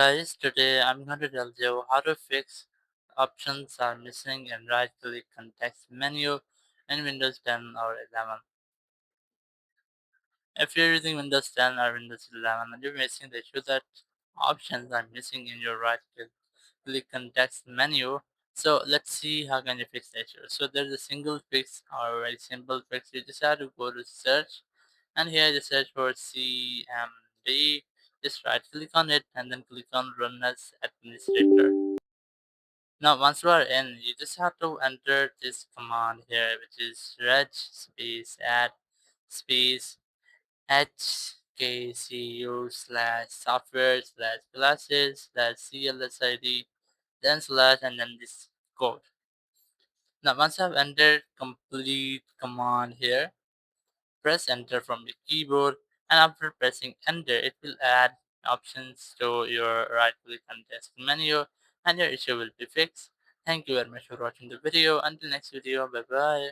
Guys, today I'm going to tell you how to fix options are missing in right-click context menu in Windows 10 or 11. If you're using Windows 10 or Windows 11 and you're missing the issue that options are missing in your right-click context menu, so let's see how can you fix the issue. So there's a single fix or a very simple fix. You just have to go to search, and here you search for CMD. Just right click on it and then click on run as administrator. Now once you are in, you just have to enter this command here, which is reg space add space hkcu slash software slash classes slash clsid, then slash and then this code. Now once I've entered complete command here, press enter from your keyboard, and after pressing enter it will add options to your right click context menu and your issue will be fixed. Thank you very much for watching the video. Until next video, bye bye.